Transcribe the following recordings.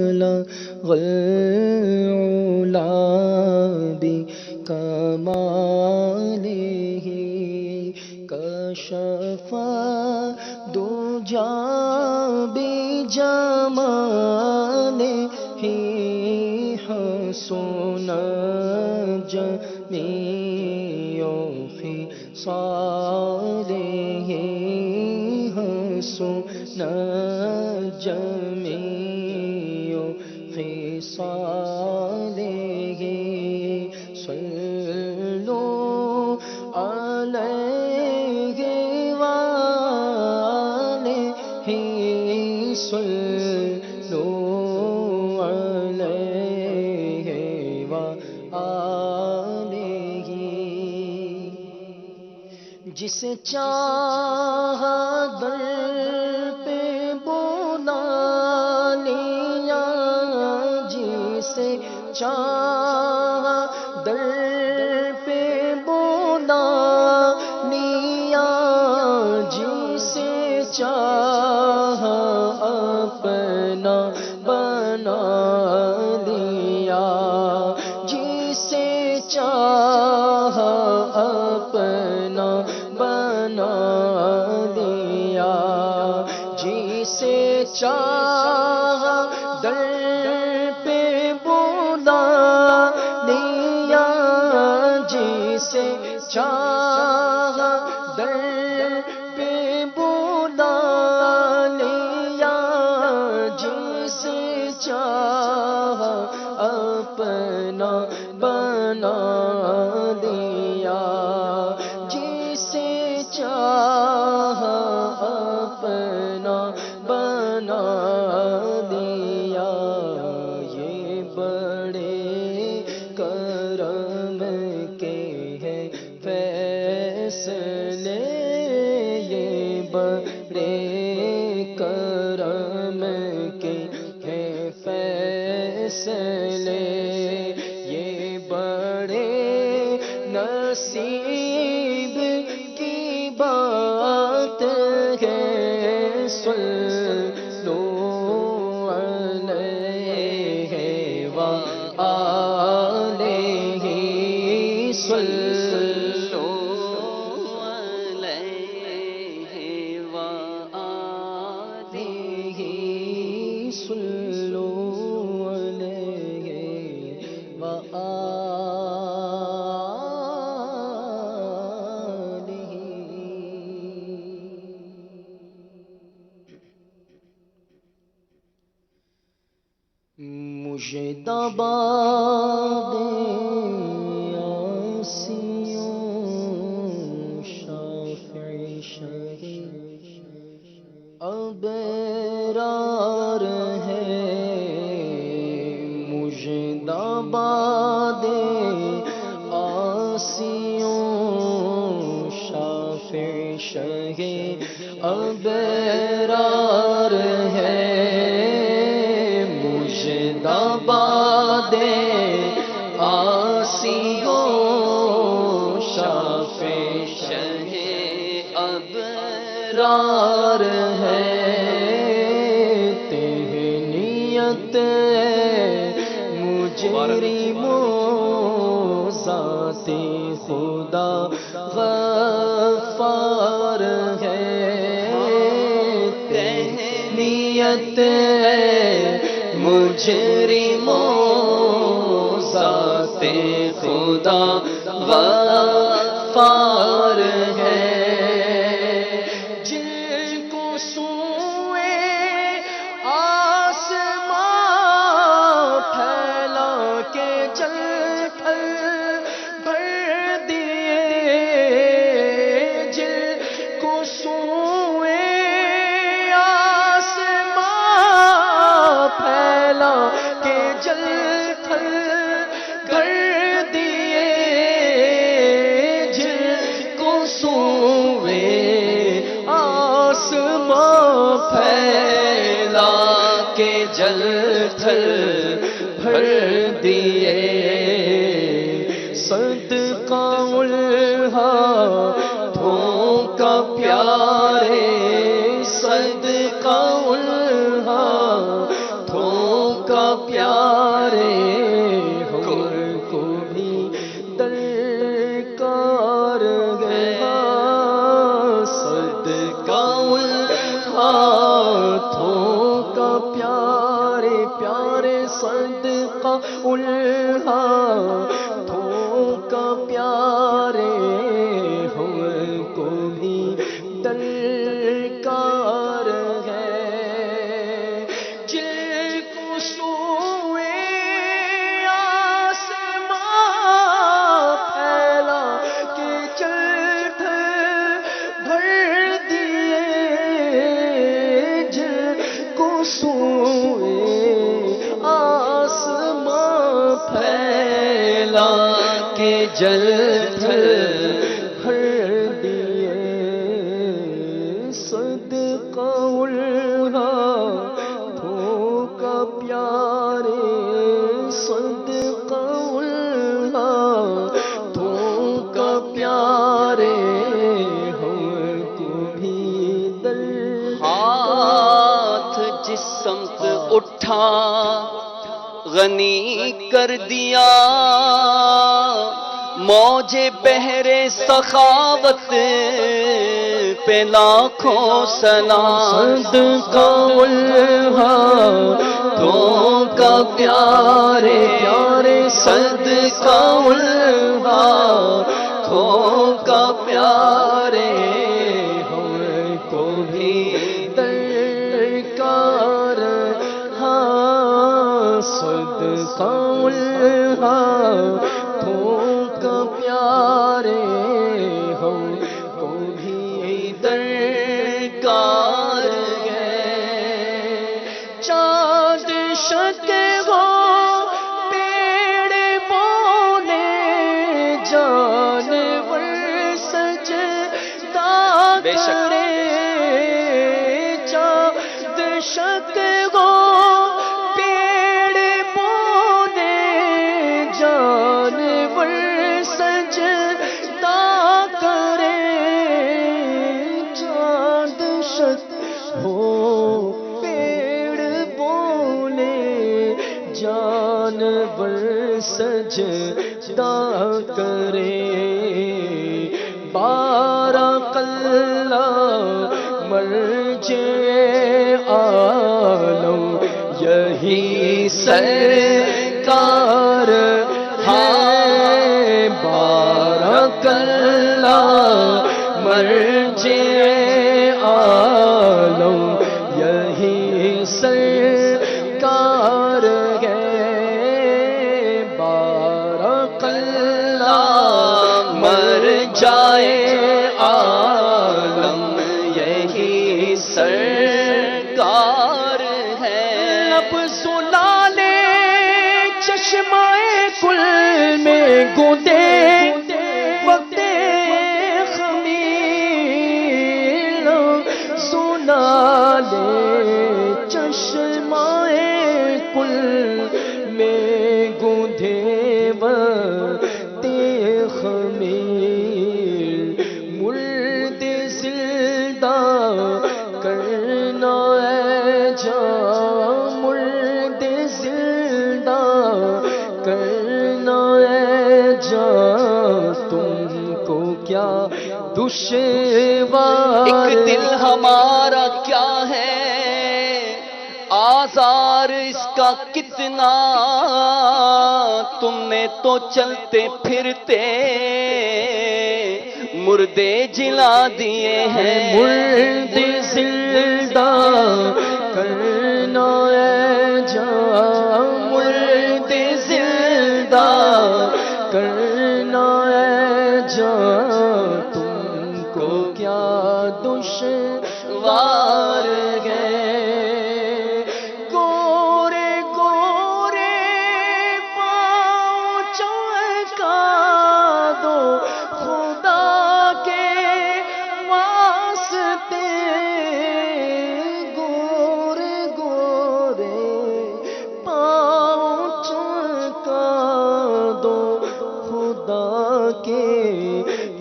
العلا بکمالہ کشف الدجی بجمالہ حسن جمیع خصالہ حسن جمیع خصالہ صلو علیہ وآلہ صلو علیہ وآلہ جسے چاہا در پہ بلا لیا جسے چاہا در پہ بلا لیا جسے چاہا اپنا بنا لیا جسے چاہا اپنا بنا لیا جسے چاہا در پہ بلا لیا جسے چاہا در پہ بلا لیا جسے چاہا اپنا بنا لیا جسے چاہا اپنا بنا لیا یہ بڑے کرم کے ہیں فیصلے یہ بڑے کرم کے ہیں فیصلے یہ بڑے نصیب کی بات ہے صلو علیہ وآلہ صلو علیہ وآلہ صلو علیہ مجتبی عاصیوں شافعی شہید ابرار ہے مجتبی عاصیوں شافعی شہید ابرار ہے مجتبی عاصیوں شافعی شہید ابرار ہے تہنیت مجرموں ذات خدا غفار ہے تہنیت مجرموں ذات خدا غفار ہے جن کو سوئے آسمان پھیلا کے جل تھل بھر دیے جن کو سوئے آسمان پھیلا کے جل تھل کر دیے جن کو سوئے آسمان پھیلا کے جل تھل بھر دیے صدقہ الہاتھوں کا پیارے صدقہ الہاتھوں کا کا پیارے ہم کو بھی درکار ہے، صدقہ ان ہاتھوں کا پیارے پیارے، صدقہ ان ہاتھوں کا پیارے ہم کو بھی درکار ہے، جن کو سوئے آسمان پھیلا کے چل بھر دیے، جن کو سوئے آسمان پھیلا کے جل بھر دیے، صدقہ الہاتھوں کا پیارے، صدقہ الہاتھوں کا پیارے ہم کو بھی ہاتھ جس سمت اٹھا غنی کر دیا، موج بحر سخاوت پہ لاکھوں سلام، صدقہ الہاتھوں کا پیارے پیارے، صدقہ الہاتھوں کا پیارے ہم کو بھی درکار، صدقہ الہاتھوں کا پیارے ہم کو بھی درکار ہے، چاند شک ہو پیڑ بونے جانور سجدہ کرے، چاند شک ہو جانور سجدہ کرے، بارک اللہ مرجع عالم یہی سرکار ہے، بارک اللہ مرجع عالم یہی سرکار ہے، بارک اللہ مرجع عالم یہی سرکار ہے، لب سلالے چشمہ کل میں گودے وقت خمیر، سلالے چشمہ کل میں گودے وقت خمیر، مرد زندہ کرنا ہے جان، مرد زندہ کرنا ہے جان، تم کو کیا دشوار، ایک دل ہمارا کیا ہے آزار اس کا کتنا، تم نے تو چلتے پھرتے مردے جلا دیے ہیں، مرد زندہ کرنا ہے جان، مرد زندہ کرنا ہے جان، تم کو کیا دشوار ہے،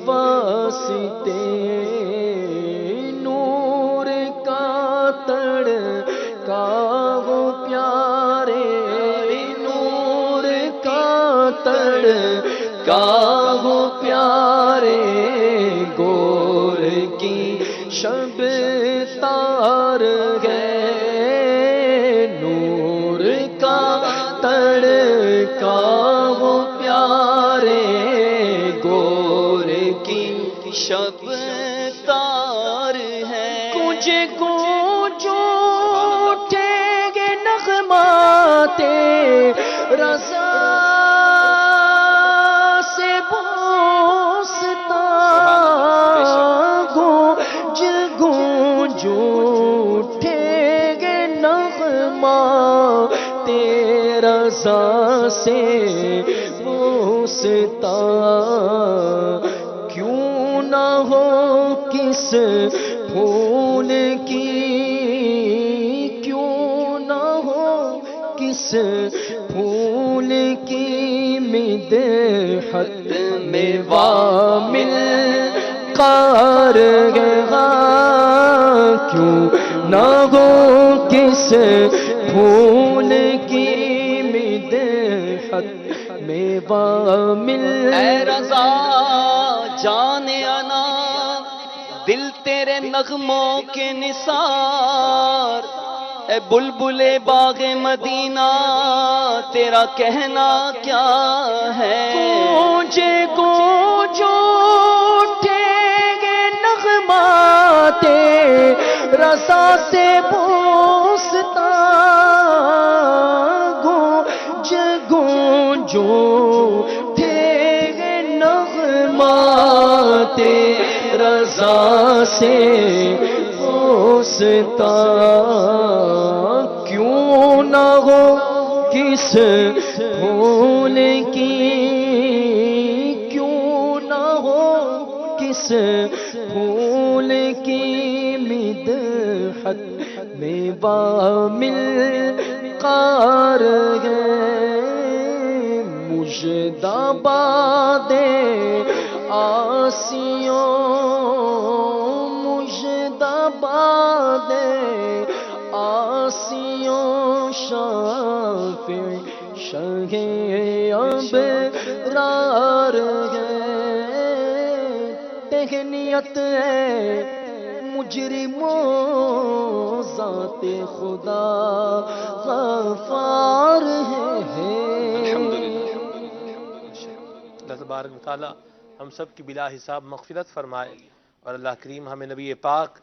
واسطے نور کا تڑکا وہ پیارے تڑکا ہو پیارے گور کی شب تار ہے نور کا تڑکا ہو پیارے گور کی شب تار ہے کچھ کچھ اٹھیں گے نغمات رضا سے بوستا گونج گونج اٹھیں گے نغمات رضا سے بوستا کیوں نہ ہو کس پھول کی کیوں نہ ہو کس پھول کی مدحت میں وامل کارگاہ کیوں نہ ہو کس پھول کی مدحت میں وامل اے رضا جانے آنا دل تیرے نغموں کے نثار اے بلبل باغ مدینہ تیرا کہنا کیا ہے گونج گونج اٹھیں گے نغمات رضا سے بوستا گونج گونج اٹھیں گے نغمات رضا سے بوستا کیوں نہ ہو کس پھول کی کیوں نہ ہو کس پھول کی مدحت میں وامل کارگاہ مجدباد آسیوں مجدباد آسیوں شافع شہ ابرار ہے تہنیت ہے مجرموں ذات خدا غفار ہے اللہ تبارک و تعالی ہم سب کی بلا حساب مغفرت فرمائے اور اللہ کریم ہمیں نبی پاک